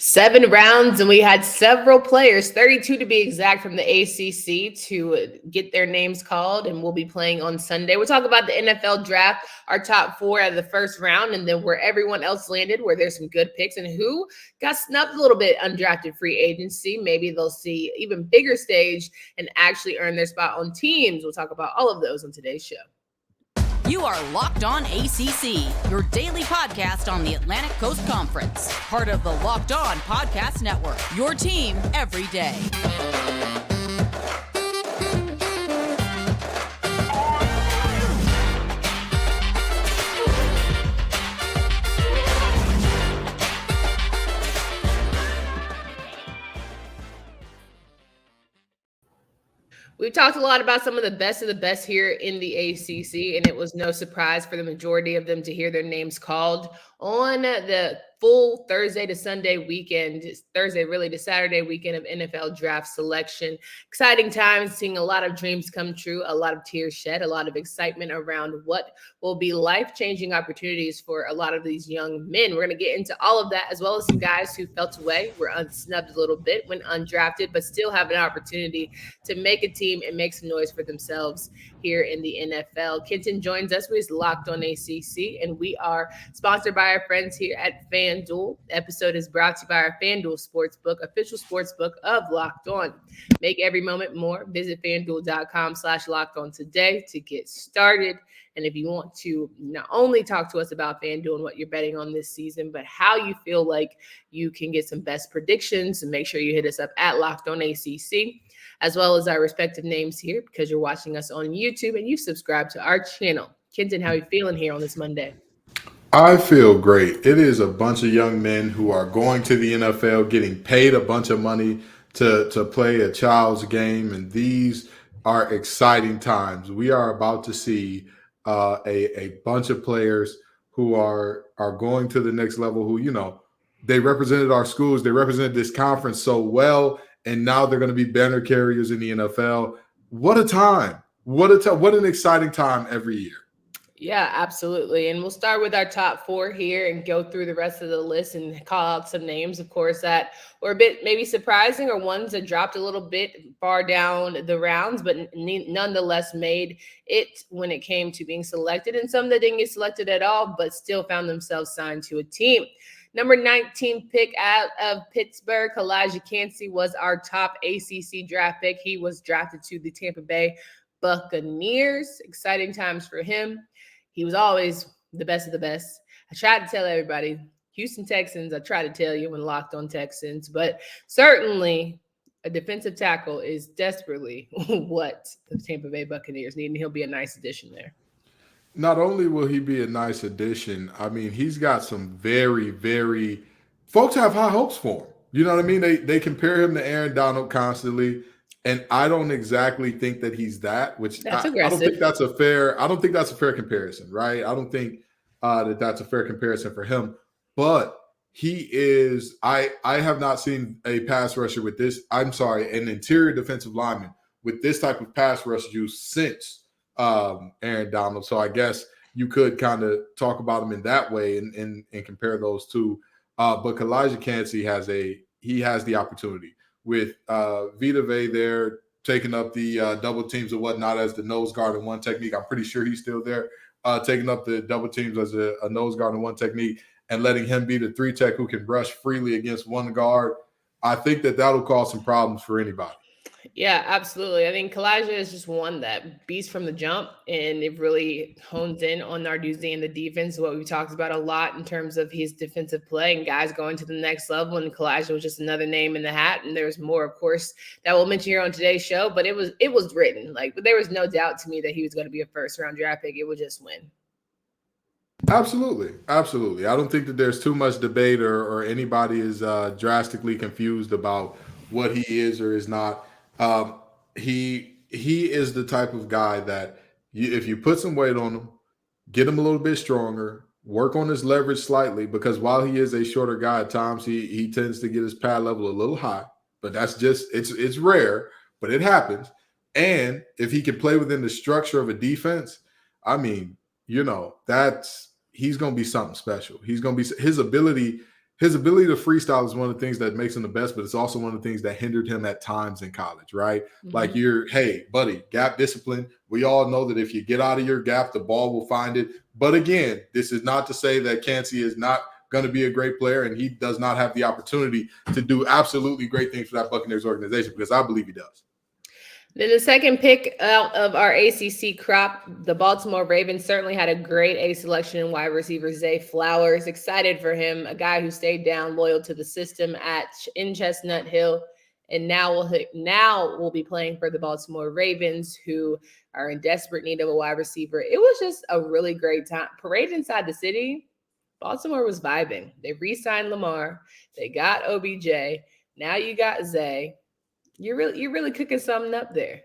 7 rounds, and we had several players, 32 to be exact, from the ACC to get their names called, and we'll be playing on Sunday. We'll talk about the NFL draft, our top 4 out of the first round, and then where everyone else landed, where there's some good picks, and who got snubbed a little bit undrafted free agency. Maybe they'll see even bigger stage and actually earn their spot on teams. We'll talk about all of those on today's show. You are Locked On ACC, your daily podcast on the Atlantic Coast Conference. Part of the Locked On Podcast Network, your team every day. We've talked a lot about some of the best here in the ACC, and it was no surprise for the majority of them to hear their names called on the full Thursday to Sunday weekend, Thursday really to Saturday weekend of NFL draft selection. Exciting times, seeing a lot of dreams come true, a lot of tears shed, a lot of excitement around what will be life-changing opportunities for a lot of these young men. We're going to get into all of that, as well as some guys who felt away, were unsnubbed a little bit when undrafted, but still have an opportunity to make a team and make some noise for themselves here in the NFL. Kenton joins us. We're Locked On ACC, and we are sponsored by our friends here at FanDuel. The episode is brought to you by our FanDuel Sportsbook, official sportsbook of Locked On. Make every moment more. Visit FanDuel.com/LockedOn today to get started. And if you want to not only talk to us about FanDuel and what you're betting on this season, but how you feel like you can get some best predictions, and make sure you hit us up at Locked On ACC, as well as our respective names here, because you're watching us on YouTube and you subscribe to our channel. Kenton, how are you feeling here on this Monday? I feel great. It is a bunch of young men who are going to the NFL, getting paid a bunch of money to play a child's game, and these are exciting times. We are about to see a bunch of players who are going to the next level, who, you know, they represented our schools, they represented this conference so well, and now they're going to be banner carriers in the NFL. What a time. What an exciting time every year. Yeah, absolutely. And we'll start with our top 4 here and go through the rest of the list and call out some names, of course, that were a bit maybe surprising, or ones that dropped a little bit far down the rounds, but nonetheless made it when it came to being selected, and some that didn't get selected at all, but still found themselves signed to a team. Number 19 pick out of Pittsburgh, Calijah Kincey, was our top ACC draft pick. He was drafted to the Tampa Bay Buccaneers. Exciting times for him. He was always the best of the best. I tried to tell everybody, Houston Texans, I try to tell you when Locked On Texans, but certainly a defensive tackle is desperately what the Tampa Bay Buccaneers need, and he'll be a nice addition there. Not only will he be a nice addition, I mean, he's got some very, very – folks have high hopes for him. You know what I mean? They compare him to Aaron Donald constantly, and I don't exactly think that he's that, which I don't think that's a fair – I don't think that's a fair comparison, right? I don't think that's a fair comparison for him. But he is – I have not seen a pass rusher with this – I'm sorry, an interior defensive lineman with this type of pass rush juice since – Aaron Donald. So I guess you could kind of talk about him in that way and compare those two. But Calijah Kincey has the opportunity with Vita Vea there taking up the double teams and whatnot as the nose guard in one technique. I'm pretty sure he's still there taking up the double teams as a nose guard in one technique, and letting him be the 3 tech who can rush freely against one guard. I think that'll cause some problems for anybody. Yeah, absolutely. I think Calijah is just one that beats from the jump, and it really hones in on Narduzzi and the defense, what we talked about a lot in terms of his defensive play and guys going to the next level. And Calijah was just another name in the hat. And there's more, of course, that we'll mention here on today's show. But it was written. But there was no doubt to me that he was going to be a first-round draft pick. It would just win. Absolutely. Absolutely. I don't think that there's too much debate or anybody is drastically confused about what he is or is not. He is the type of guy that if you put some weight on him, get him a little bit stronger, work on his leverage slightly, because while he is a shorter guy at times, he tends to get his pad level a little high, but that's just, it's rare, but it happens. And if he can play within the structure of a defense, I mean, you know, he's going to be something special. He's going to be, his ability his ability to freestyle is one of the things that makes him the best, but it's also one of the things that hindered him at times in college, right? Mm-hmm. Like hey, buddy, gap discipline. We all know that if you get out of your gap, the ball will find it. But again, this is not to say that Kincey is not going to be a great player and he does not have the opportunity to do absolutely great things for that Buccaneers organization, because I believe he does. Then the second pick out of our ACC crop, the Baltimore Ravens certainly had a great A selection in wide receiver Zay Flowers. Excited for him, a guy who stayed down, loyal to the system in Chestnut Hill, and now will be playing for the Baltimore Ravens, who are in desperate need of a wide receiver. It was just a really great time. Parade inside the city. Baltimore was vibing. They re-signed Lamar. They got OBJ. Now you got Zay. You're really cooking something up there.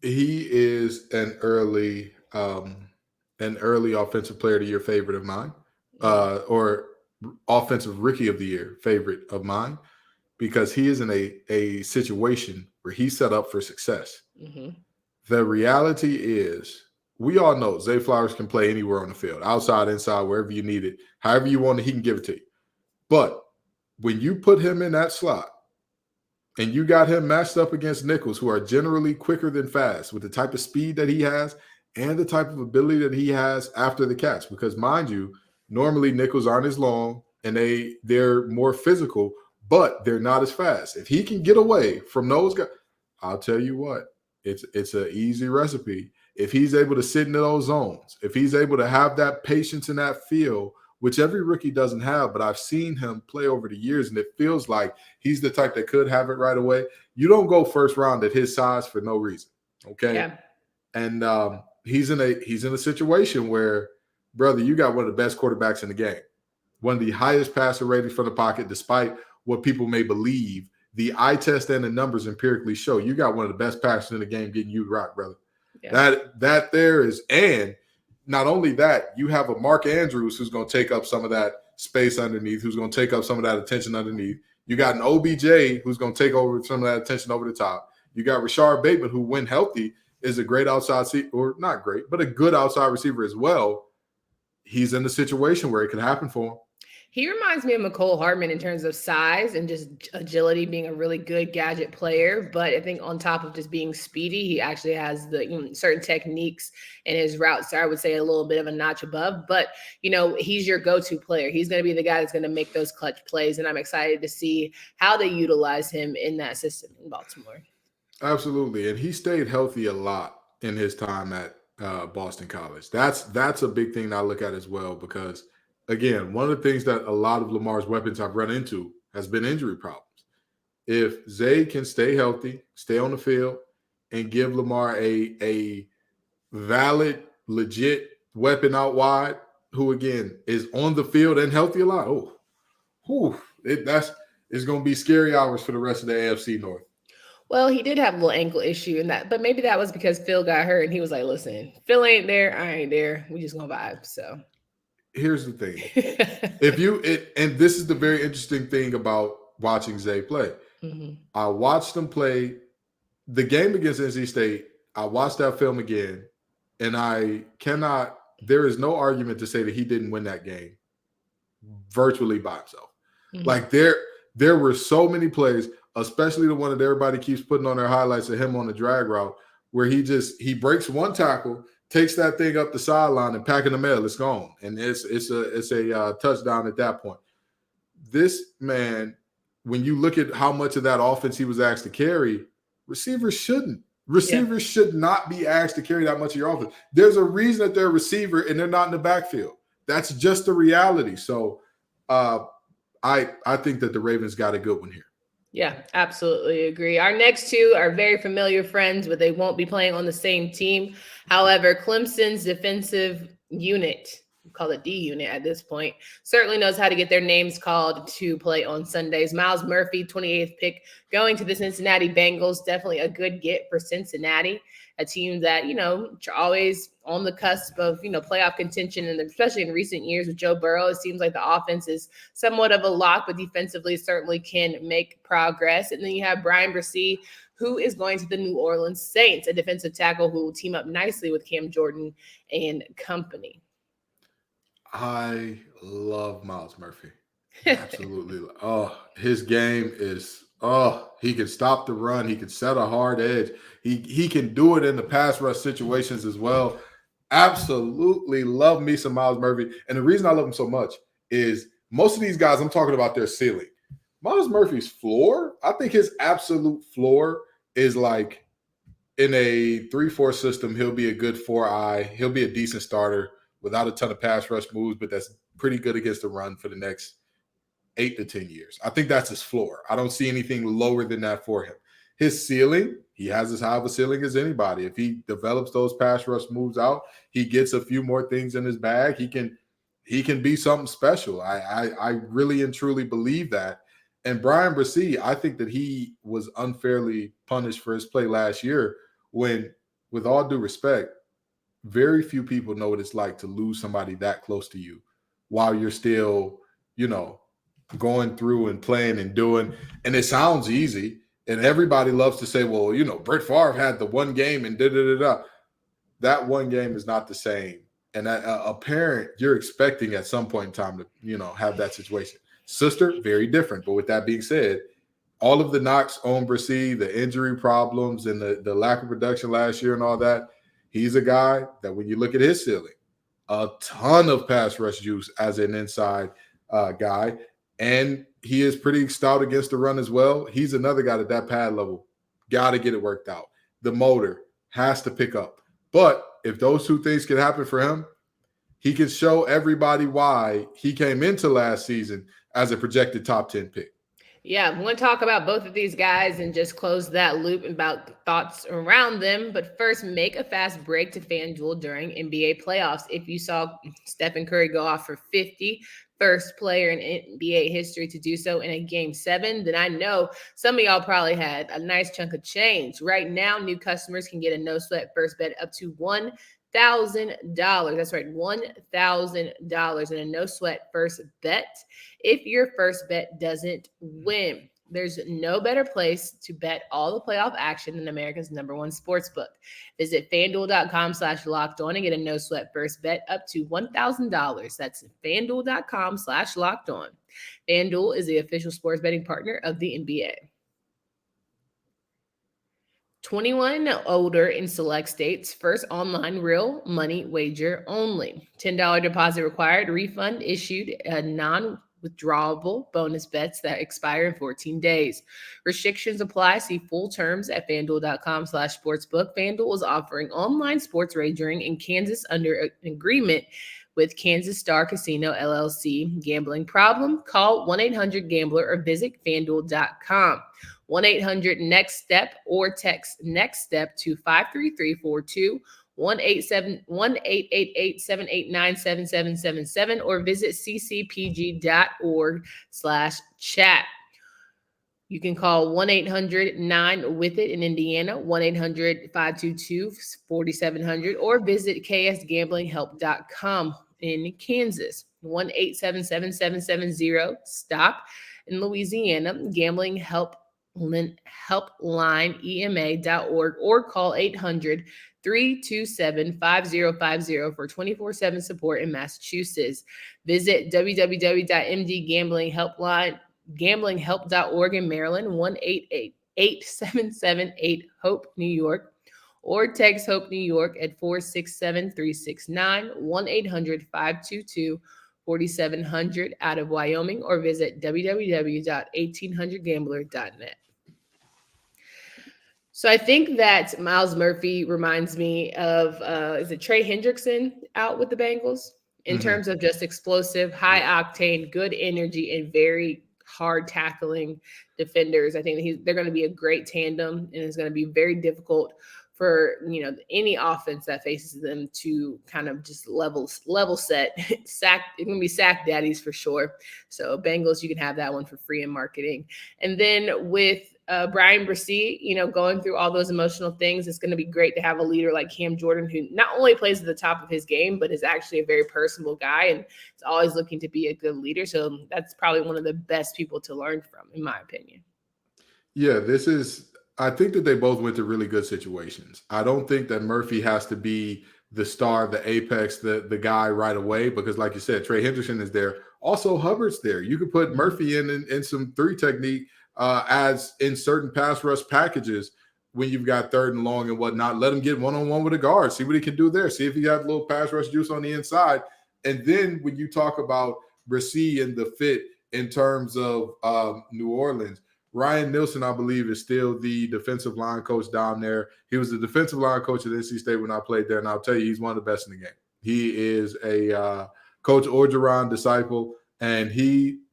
He is an early offensive player of the year favorite of mine, or offensive rookie of the year favorite of mine, because he is in a situation where he's set up for success. Mm-hmm. The reality is, we all know Zay Flowers can play anywhere on the field, outside, inside, wherever you need it, however you want it, he can give it to you. But when you put him in that slot, and you got him matched up against nickels, who are generally quicker than fast, with the type of speed that he has and the type of ability that he has after the catch. Because mind you, normally nickels aren't as long and they're more physical, but they're not as fast. If he can get away from those guys, I'll tell you what, it's an easy recipe. If he's able to sit in those zones, if he's able to have that patience in that field, which every rookie doesn't have, but I've seen him play over the years, and it feels like he's the type that could have it right away. You don't go first round at his size for no reason, okay? Yeah. And he's in a situation where, brother, you got one of the best quarterbacks in the game, one of the highest passer ratings from the pocket, despite what people may believe. The eye test and the numbers empirically show you got one of the best passers in the game getting you rock, brother. Yeah. That there is, and not only that, you have a Mark Andrews who's going to take up some of that space underneath, who's going to take up some of that attention underneath. You got an OBJ who's going to take over some of that attention over the top. You got Rashard Bateman, who, when healthy, is a great outside or not great, but a good outside receiver as well. He's in the situation where it can happen for him. He reminds me of McCole Hardman in terms of size and just agility, being a really good gadget player. But I think on top of just being speedy, he actually has the certain techniques in his routes. So I would say a little bit of a notch above. But, he's your go-to player. He's going to be the guy that's going to make those clutch plays. And I'm excited to see how they utilize him in that system in Baltimore. Absolutely. And he stayed healthy a lot in his time at Boston College. That's a big thing that I look at as well, because – again, one of the things that a lot of Lamar's weapons I've run into has been injury problems. If Zay can stay healthy, stay on the field, and give Lamar a valid, legit weapon out wide, who, again, is on the field and healthy a lot, it's going to be scary hours for the rest of the AFC North. Well, he did have a little ankle issue in that, but maybe that was because Phil got hurt, and he was like, listen, Phil ain't there, I ain't there. We just going to vibe, so. Here's the thing. And this is the very interesting thing about watching Zay play. Mm-hmm. I watched him play the game against NC State. I watched that film again, and there is no argument to say that he didn't win that game virtually by himself. Mm-hmm. Like there were so many plays, especially the one that everybody keeps putting on their highlights of him on the drag route, where he breaks one tackle, takes that thing up the sideline and packing the mail, it's gone. And it's a touchdown at that point. This man, when you look at how much of that offense he was asked to carry, receivers shouldn't. Receivers should not be asked to carry that much of your offense. There's a reason that they're a receiver and they're not in the backfield. That's just the reality. So I think that the Ravens got a good one here. Yeah, absolutely agree. Our next two are very familiar friends, but they won't be playing on the same team. However, Clemson's defensive unit, we call it D unit at this point, certainly knows how to get their names called to play on Sundays. Myles Murphy, 28th pick, going to the Cincinnati Bengals. Definitely a good get for Cincinnati, a team that, are always on the cusp of, playoff contention. And especially in recent years with Joe Burrow, it seems like the offense is somewhat of a lock, but defensively certainly can make progress. And then you have Brian Bresee, who is going to the New Orleans Saints, a defensive tackle who will team up nicely with Cam Jordan and company. I love Myles Murphy. Absolutely. Oh, his game is he can stop the run. He can set a hard edge. He can do it in the pass rush situations as well. Absolutely love me some Myles Murphy. And the reason I love him so much is most of these guys, I'm talking about their ceiling. Myles Murphy's floor, I think his absolute floor is like in a 3-4 system, he'll be a good 4-eye. He'll be a decent starter without a ton of pass rush moves, but that's pretty good against the run for the next 8 to 10 years. I think that's his floor. I don't see anything lower than that for him. His ceiling, he has as high of a ceiling as anybody. If he develops those pass rush moves out, he gets a few more things in his bag. He can be something special. I really and truly believe that. And Brian Bresee, I think that he was unfairly punished for his play last year when, with all due respect, very few people know what it's like to lose somebody that close to you while you're still, going through and playing and doing. And it sounds easy. And everybody loves to say, well, Brett Favre had the one game and da-da-da-da. That one game is not the same. And a parent, you're expecting at some point in time to, have that situation. Sister, very different. But with that being said, all of the knocks on Bresee, the injury problems and the lack of production last year and all that, he's a guy that when you look at his ceiling, a ton of pass rush juice as an inside guy. And he is pretty stout against the run as well. He's another guy at that pad level. Got to get it worked out. The motor has to pick up. But if those two things can happen for him, he can show everybody why he came into last season as a projected top 10 pick. Yeah, I want to talk about both of these guys and just close that loop about thoughts around them. But first, make a fast break to FanDuel during NBA playoffs. If you saw Stephen Curry go off for 50, first player in NBA history to do so in a Game 7, then I know some of y'all probably had a nice chunk of change. Right now, new customers can get a no-sweat first bet up to $1,000. That's right, $1,000 in a no-sweat first bet if your first bet doesn't win. There's no better place to bet all the playoff action than America's #1 sportsbook. Visit FanDuel.com/locked-on and get a no-sweat first bet up to $1,000. That's FanDuel.com/locked-on. FanDuel is the official sports betting partner of the NBA. 21 older in select states. First online real money wager only. $10 deposit required. Refund issued. A non-withdrawable bonus bets that expire in 14 days. Restrictions apply. See full terms at FanDuel.com/sportsbook. FanDuel is offering online sports wagering in Kansas under an agreement with Kansas Star Casino LLC. Gambling problem? Call 1-800-GAMBLER or visit FanDuel.com. 1-800-NEXT-STEP or text NEXT STEP to 53342, 1-888-789-7777, or visit ccpg.org/chat. You can call 1-800-9-WITH-IT in Indiana, 1-800-522-4700, or visit ksgamblinghelp.com in Kansas, 1-877-770-STOP in Louisiana, Gambling Helpline EMA.org, or call 800-327-5050 for 24/7 support in Massachusetts. Visit www.mdgamblinghelp.org in Maryland, 1-888-778-HOPE New York, or text HOPE New York at 467-369, 1-800-522-4700 out of Wyoming, or visit www.1800gambler.net. So I think that Myles Murphy reminds me of, is it Trey Hendrickson out with the Bengals in terms of just explosive, high octane, good energy, and very hard tackling defenders. I think they're going to be a great tandem, and it's going to be very difficult for any offense that faces them to kind of just level set. It's going to be sack daddies for sure. So Bengals, you can have that one for free in marketing. And then with Brian Bresee, going through all those emotional things, it's going to be great to have a leader like Cam Jordan, who not only plays at the top of his game, but is actually a very personable guy and is always looking to be a good leader. So that's probably one of the best people to learn from, in my opinion. Yeah, I think that they both went to really good situations. I don't think that Murphy has to be the star, the apex, the guy right away, because like you said, Trey Hendrickson is there Also, Hubbard's there. You could put Murphy in some 3 technique as in certain pass rush packages when you've got 3rd and long and whatnot. Let him get one-on-one with a guard. See what he can do there. See if he got a little pass rush juice on the inside. And then when you talk about Bresee and the fit in terms of New Orleans, Ryan Nielsen, I believe, is still the defensive line coach down there. He was the defensive line coach at NC State when I played there, and I'll tell you, he's one of the best in the game. He is a Coach Orgeron disciple, and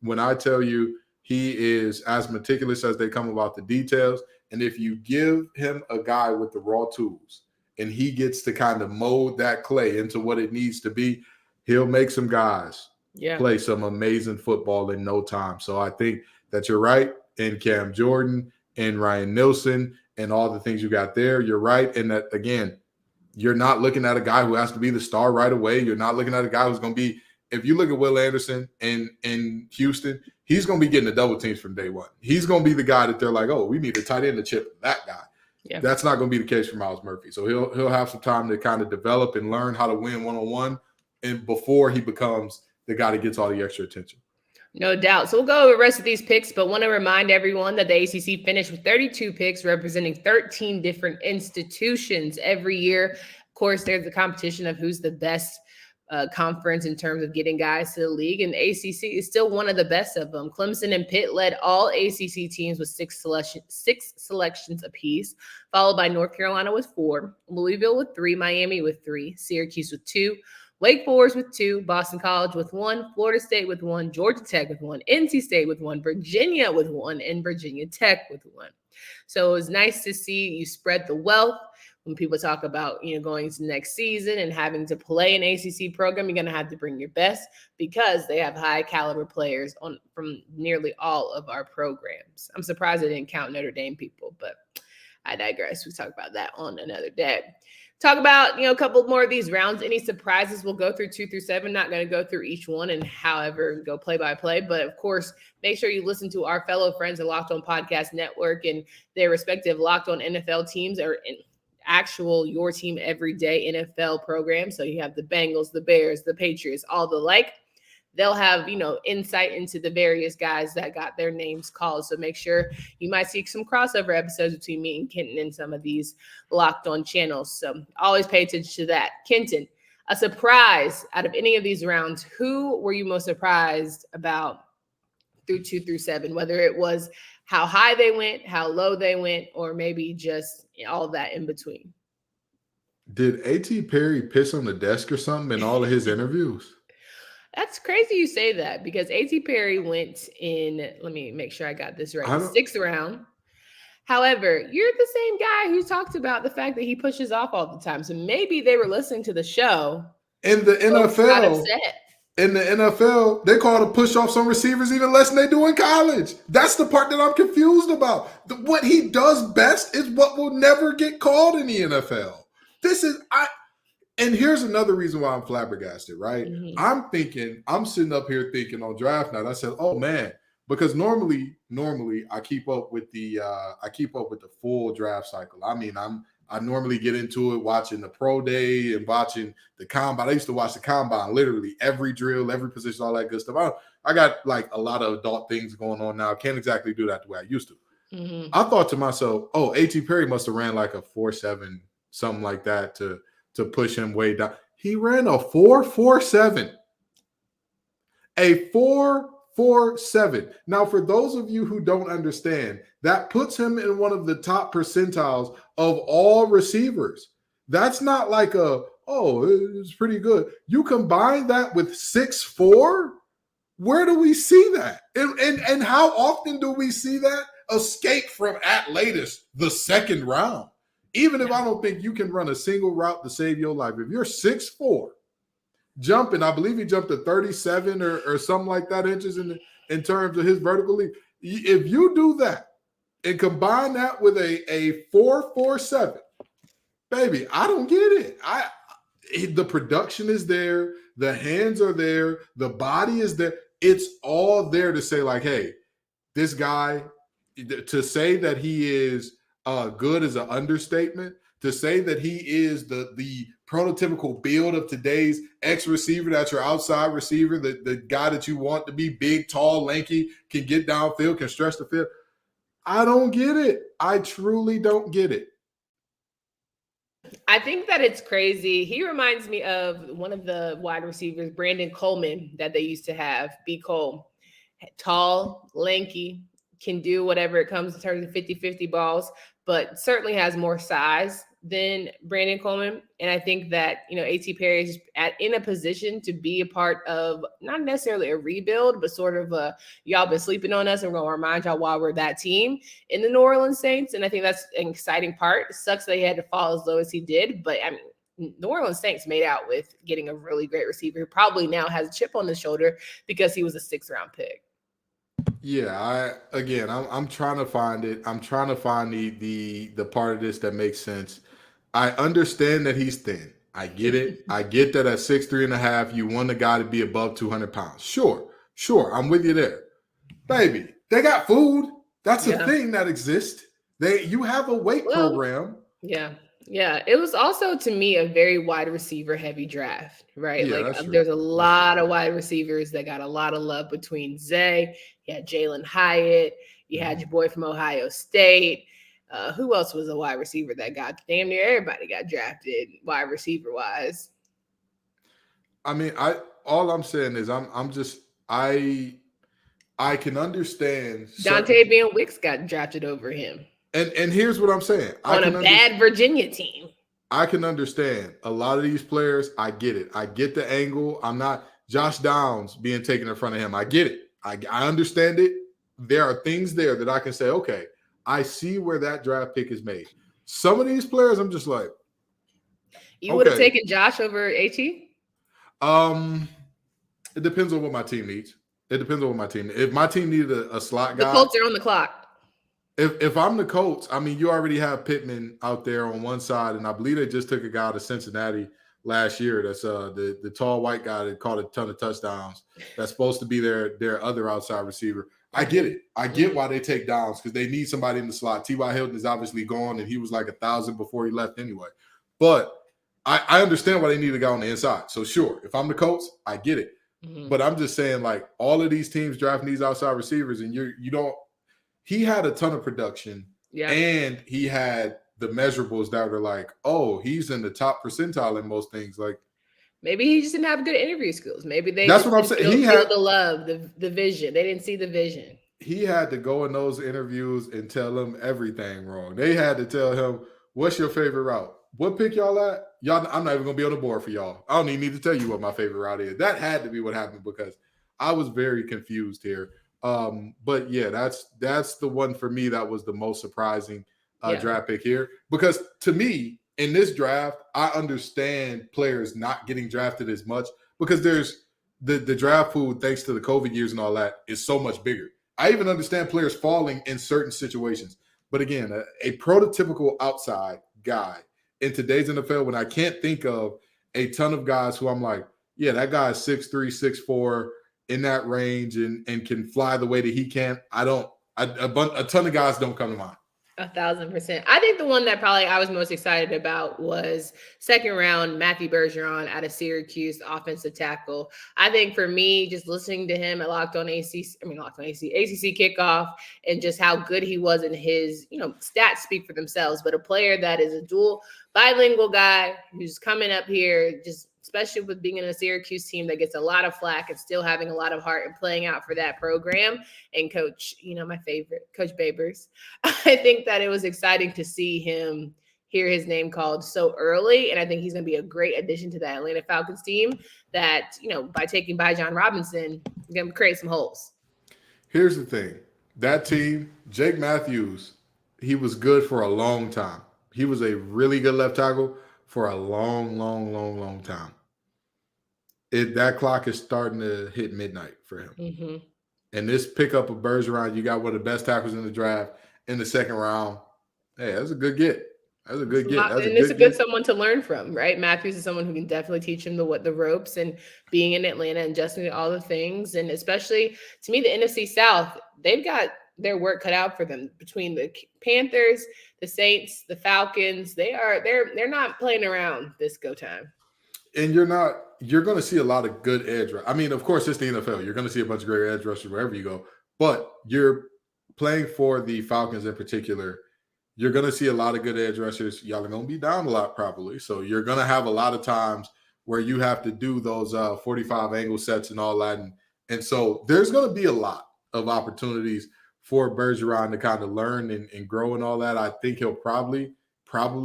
when I tell you, he is as meticulous as they come about the details. And if you give him a guy with the raw tools and he gets to kind of mold that clay into what it needs to be, he'll make some guys play some amazing football in no time. So I think that you're right in Cam Jordan and Ryan Nielsen and all the things you got there. You're right in that, again, you're not looking at a guy who has to be the star right away. You're not looking at a guy who's going to be – if you look at Will Anderson in Houston, he's going to be getting the double teams from day one. He's going to be the guy that they're like, oh, we need a tight end to chip that guy. Yeah. That's not going to be the case for Myles Murphy. So he'll have some time to kind of develop and learn how to win one-on-one and before he becomes the guy that gets all the extra attention. No doubt. So we'll go over the rest of these picks, but want to remind everyone that the ACC finished with 32 picks representing 13 different institutions every year. Of course, there's the competition of who's the best conference in terms of getting guys to the league, and ACC is still one of the best of them. Clemson and Pitt led all ACC teams with six selections apiece, followed by North Carolina with 4, Louisville with 3, Miami with 3, Syracuse with 2, Wake Forest with 2, Boston College with 1, Florida State with 1, Georgia Tech with 1, NC State with 1, Virginia with 1, and Virginia Tech with 1. So it was nice to see you spread the wealth. When people talk about, going to next season and having to play an ACC program, you're going to have to bring your best because they have high caliber players from nearly all of our programs. I'm surprised I didn't count Notre Dame people, but I digress. We'll talk about that on another day. Talk about, a couple more of these rounds. Any surprises? We'll go through 2 through 7. Not going to go through each one and however go play by play. But of course, make sure you listen to our fellow friends at Locked On Podcast Network and their respective Locked On NFL teams or actual your team everyday NFL program. So you have the Bengals, the Bears, the Patriots, all the like. They'll have, insight into the various guys that got their names called. So make sure you might see some crossover episodes between me and Kenton and some of these Locked On channels. So always pay attention to that. Kenton, a surprise out of any of these rounds, who were you most surprised about through 2 through 7, whether it was how high they went, how low they went, or maybe just all that in between? Did A.T. Perry piss on the desk or something in all of his interviews? That's crazy you say that because A.T. Perry went in, let me make sure I got this right, 6th round. However, you're the same guy who talked about the fact that he pushes off all the time. So maybe they were listening to the show. In the NFL. In the NFL, they call to push off some receivers even less than they do in college. That's the part that I'm confused about. What he does best is what will never get called in the NFL. And here's another reason why I'm flabbergasted, right? Mm-hmm. I'm sitting up here thinking on draft night, I said, oh man, because normally I keep up with the full draft cycle. I mean, I normally get into it watching the pro day and watching the combine. I used to watch the combine, literally every drill, every position, all that good stuff. I got like a lot of adult things going on now. Can't exactly do that the way I used to. Mm-hmm. I thought to myself, oh, A.T. Perry must have ran like a 4.7, something like that to push him way down. He ran a 4.47. A 4.47. Now, for those of you who don't understand, that puts him in one of the top percentiles of all receivers. That's not like it's pretty good. You combine that with 6'4", where do we see that? And how often do we see that escape from at latest the 2nd round? Even if I don't think you can run a single route to save your life. If you're 6'4", jumping, I believe he jumped to 37 or something like that inches in terms of his vertical leap. If you do that and combine that with a 4.47, baby, I don't get it. The production is there. The hands are there. The body is there. It's all there to say like, hey, this guy, to say that he is good is an understatement. To say that he is the prototypical build of today's X receiver, that's your outside receiver, the guy that you want to be big, tall, lanky, can get downfield, can stretch the field. I don't get it. I truly don't get it. I think that it's crazy. He reminds me of one of the wide receivers, Brandon Coleman, that they used to have, B. Cole. Tall, lanky, can do whatever it comes in terms of 50-50 balls, but certainly has more size than Brandon Coleman. And I think that, A.T. Perry is in a position to be a part of not necessarily a rebuild, but sort of y'all been sleeping on us, and we're going to remind y'all why we're that team in the New Orleans Saints. And I think that's an exciting part. It sucks that he had to fall as low as he did, but I mean, New Orleans Saints made out with getting a really great receiver who probably now has a chip on his shoulder because he was a 6th-round pick. Yeah, I'm trying to find it. I'm trying to find the part of this that makes sense. I understand that he's thin. I get it. I get that at 6'3.5", you want a guy to be above 200 pounds. Sure. I'm with you there. Baby, they got food. That's a thing that exists. You have a weight program. Yeah. It was also, to me, a very wide receiver heavy draft, right? Yeah, like there's a lot of wide receivers that got a lot of love between Zay. You had Jalen Hyatt. You had your boy from Ohio State. Who else was a wide receiver that got damn near everybody got drafted wide receiver wise? I mean, all I'm saying is I can understand Dante Van Wicks got drafted over him. And here's what I'm saying. On a bad Virginia team. I can understand a lot of these players. I get it. I get the angle. I'm not Josh Downs being taken in front of him. I get it. I understand it. There are things there that I can say, okay, I see where that draft pick is made. Some of these players, I'm just like, you would have taken Josh over AT? It depends on what my team needs. If my team needed a slot guy, the Colts are on the clock. If I'm the Colts, I mean, you already have Pittman out there on one side, and I believe they just took a guy to Cincinnati last year. That's the tall white guy that caught a ton of touchdowns. That's supposed to be their other outside receiver. I get it. I get why they take Downs, because they need somebody in the slot. T.Y. Hilton is obviously gone, and he was like 1,000 before he left anyway. But I understand why they need a guy on the inside. So sure, if I'm the Colts, I get it. Mm-hmm. But I'm just saying, like, all of these teams drafting these outside receivers, and you don't. He had a ton of production, and he had the measurables that were like, oh, he's in the top percentile in most things. Like, maybe he just didn't have good interview skills. Maybe that's what I'm saying. He had the love, the vision. They didn't see the vision. He had to go in those interviews and tell them everything wrong. They had to tell him, what's your favorite route? What pick y'all at? Y'all, I'm not even going to be on the board for y'all. I don't even need to tell you what my favorite route is. That had to be what happened, because I was very confused here. But yeah, that's the one for me that was the most surprising draft pick here, because to me in this draft, I understand players not getting drafted as much because there's the draft pool, thanks to the COVID years and all that, is so much bigger. I even understand players falling in certain situations, but again, a prototypical outside guy in today's NFL, when I can't think of a ton of guys who I'm like, yeah, that guy is 6'3", 6'4", in that range and can fly the way that he can. A ton of guys don't come to mind. 1,000%. I think the one that probably I was most excited about was second round Matthew Bergeron out of Syracuse, offensive tackle. I think for me, just listening to him at ACC kickoff, and just how good he was in his, stats speak for themselves, but a player that is a dual bilingual guy who's coming up here, just especially with being in a Syracuse team that gets a lot of flack and still having a lot of heart and playing out for that program. And Coach, my favorite, Coach Babers. I think that it was exciting to see him hear his name called so early. And I think he's going to be a great addition to that Atlanta Falcons team that, by taking Bijan Robinson, going to create some holes. Here's the thing. That team, Jake Matthews, he was good for a long time. He was a really good left tackle for a long, long, long, long time. That clock is starting to hit midnight for him. Mm-hmm. And this pickup of Bergeron, you got one of the best tackles in the draft in the second round. Hey, that's a good get. That's a good get. It's a good someone to learn from, right? Matthews is someone who can definitely teach him the ropes, and being in Atlanta and adjusting to all the things. And especially, to me, the NFC South, they've got their work cut out for them. Between the Panthers, the Saints, the Falcons, they're not playing around this go time. And you're going to see a lot of good edge. I mean, of course, it's the NFL. You're going to see a bunch of great edge rushers wherever you go. But you're playing for the Falcons in particular. You're going to see a lot of good edge rushers. Y'all are going to be down a lot probably. So you're going to have a lot of times where you have to do those 45 angle sets and all that. And so there's going to be a lot of opportunities for Bergeron to kind of learn and grow and all that. I think he'll probably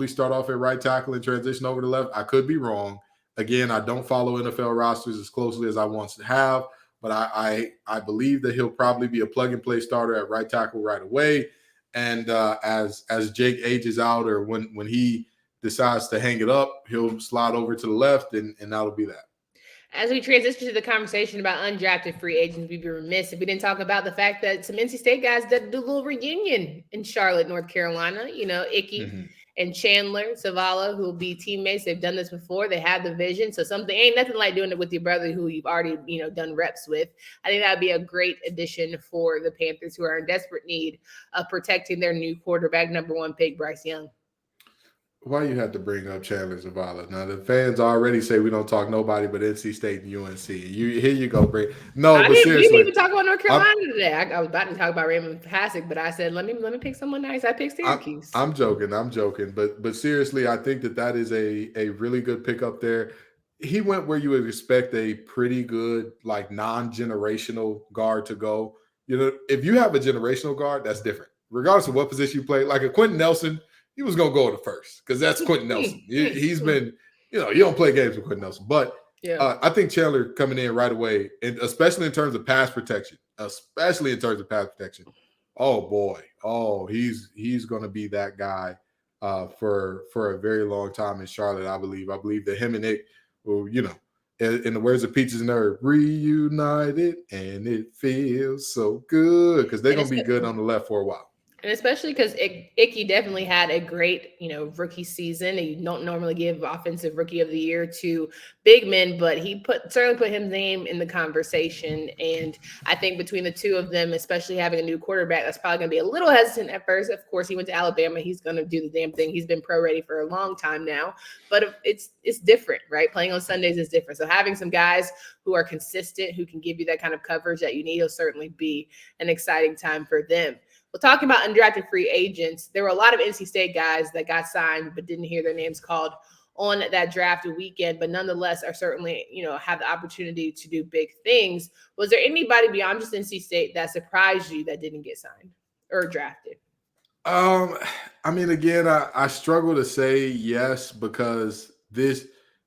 start off at right tackle and transition over to left. I could be wrong. Again, I don't follow NFL rosters as closely as I once have, but I believe that he'll probably be a plug-and-play starter at right tackle right away. And as Jake ages out or when he decides to hang it up, he'll slide over to the left, and that'll be that. As we transition to the conversation about undrafted free agents, we'd be remiss if we didn't talk about the fact that some NC State guys did a little reunion in Charlotte, North Carolina. Icky and Chandler Zavala, who will be teammates. They've done this before. They have the vision. So ain't nothing like doing it with your brother who you've already, done reps with. I think that would be a great addition for the Panthers, who are in desperate need of protecting their new quarterback, number 1 pick, Bryce Young. Why you have to bring up Chandler Zavala? Now, the fans already say we don't talk nobody but NC State and UNC. Here you go, Bray. No, but seriously. We didn't even talk about North Carolina today. I was about to talk about Raymond Hassick, but I said, let me pick someone nice. I picked Syracuse. I'm joking. But seriously, I think that is a really good pickup there. He went where you would expect a pretty good, like, non-generational guard to go. If you have a generational guard, that's different. Regardless of what position you play, like a Quentin Nelson, he was going to go to first because that's Quentin Nelson. He's been, you don't play games with Quentin Nelson. But I think Chandler coming in right away, and especially in terms of pass protection, oh, boy. Oh, he's going to be that guy for a very long time in Charlotte, I believe. I believe that him and Nick will, in the words of Peaches and Herb, reunited, and it feels so good because they're going to be good on the left for a while. And especially because Icky definitely had a great, rookie season. You don't normally give offensive rookie of the year to big men, but he certainly put his name in the conversation. And I think between the two of them, especially having a new quarterback, that's probably going to be a little hesitant at first. Of course, he went to Alabama. He's going to do the damn thing. He's been pro ready for a long time now, but it's different, right? Playing on Sundays is different. So having some guys who are consistent, who can give you that kind of coverage that you need, will certainly be an exciting time for them. Well, talking about undrafted free agents, there were a lot of NC State guys that got signed but didn't hear their names called on that draft weekend, but nonetheless are certainly, have the opportunity to do big things. Was there anybody beyond just NC State that surprised you that didn't get signed or drafted? I mean, again, I struggle to say yes because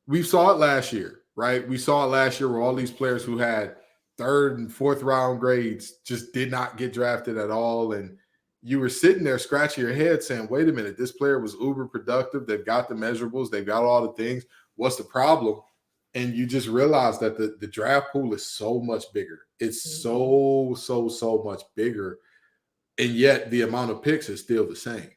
we saw it last year, right? We saw it last year where all these players who had 3rd and 4th round grades just did not get drafted at all. And you were sitting there scratching your head saying, wait a minute, this player was uber productive. They've got the measurables. They've got all the things. What's the problem? And you just realize that the draft pool is so much bigger. It's so much bigger. And yet the amount of picks is still the same.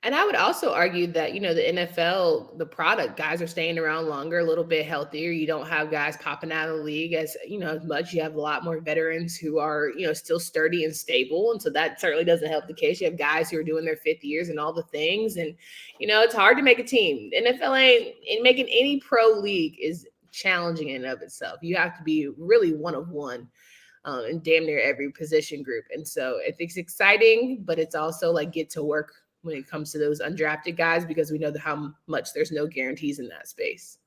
And I would also argue that, the NFL, the product, guys are staying around longer, a little bit healthier. You don't have guys popping out of the league as much. You have a lot more veterans who are, still sturdy and stable. And so that certainly doesn't help the case. You have guys who are doing their 5th years and all the things. And, it's hard to make a team. The NFL ain't making any pro league is challenging in and of itself. You have to be really one of one. In damn near every position group. And so it's exciting, but it's also like get to work when it comes to those undrafted guys, because we know how much there's no guarantees in that space.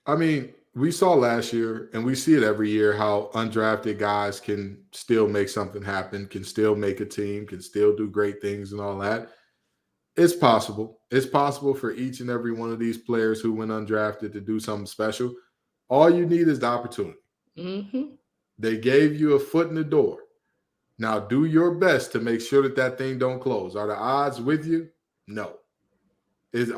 I mean, we saw last year, and we see it every year, how undrafted guys can still make something happen, can still make a team, can still do great things and all that. It's possible. It's possible for each and every one of these players who went undrafted to do something special. All you need is the opportunity. Mm-hmm. They gave you a foot in the door. Now do your best to make sure that thing don't close. Are the odds with you? No. Is it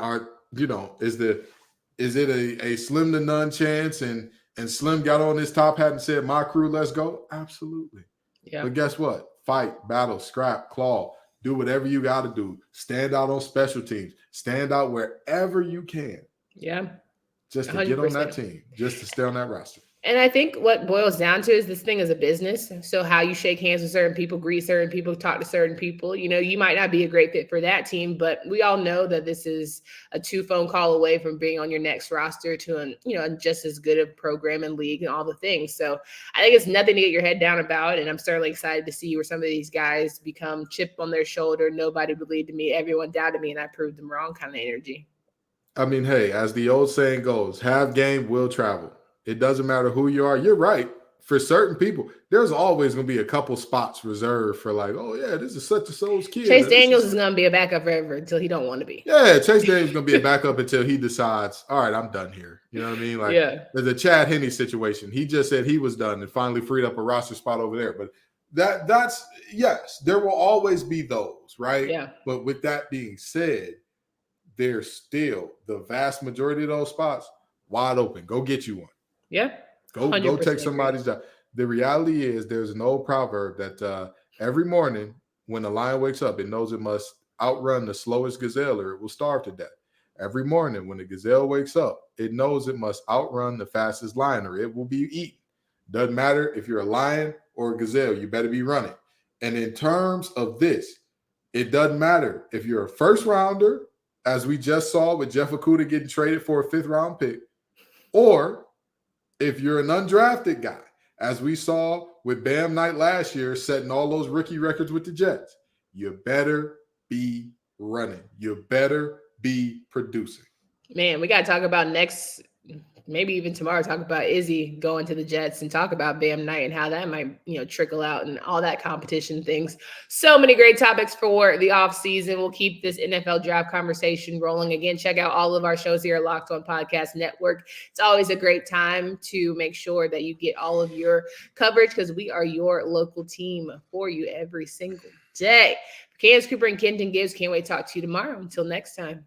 a slim to none chance and Slim got on his top hat and said, my crew, let's go? Absolutely. Yeah. But guess what? Fight, battle, scrap, claw, do whatever you got to do. Stand out on special teams. Stand out wherever you can. Yeah. Just to 100%. Get on that team, just to stay on that roster. And I think what boils down to is this thing is a business. So how you shake hands with certain people, greet certain people, talk to certain people, you might not be a great fit for that team, but we all know that this is a 2 phone call away from being on your next roster to just as good a program and league and all the things. So I think it's nothing to get your head down about. And I'm certainly excited to see where some of these guys become chip on their shoulder. Nobody believed in me. Everyone doubted me and I proved them wrong kind of energy. I mean, hey, as the old saying goes, have game, will travel. It doesn't matter who you are. You're right. For certain people, there's always going to be a couple spots reserved for like, oh, yeah, this is such and so's kid. Chase Daniels is going to be a backup forever until he don't want to be. Yeah, Chase Daniels is going to be a backup until he decides, all right, I'm done here. You know what I mean? Like, there's a Chad Henne situation. He just said he was done and finally freed up a roster spot over there. But that's yes, there will always be those, right? Yeah. But with that being said, there's still the vast majority of those spots wide open. Go get you one. Yeah. Go take somebody's job. The reality is there's an old proverb that every morning when a lion wakes up, it knows it must outrun the slowest gazelle or it will starve to death. Every morning when the gazelle wakes up, it knows it must outrun the fastest lion or it will be eaten. Doesn't matter if you're a lion or a gazelle, you better be running. And in terms of this, it doesn't matter if you're a first rounder, as we just saw with Jeff Okudah getting traded for a 5th round pick, or if you're an undrafted guy, as we saw with Bam Knight last year, setting all those rookie records with the Jets, you better be running. You better be producing. Man, we got to talk about next, maybe even tomorrow, talk about Izzy going to the Jets and talk about Bam Knight and how that might, trickle out and all that competition things. So many great topics for the offseason. We'll keep this NFL draft conversation rolling. Again, check out all of our shows here at Locked On Podcast Network. It's always a great time to make sure that you get all of your coverage because we are your local team for you every single day. Candace, Cooper, and Kenton Gibbs, can't wait to talk to you tomorrow. Until next time.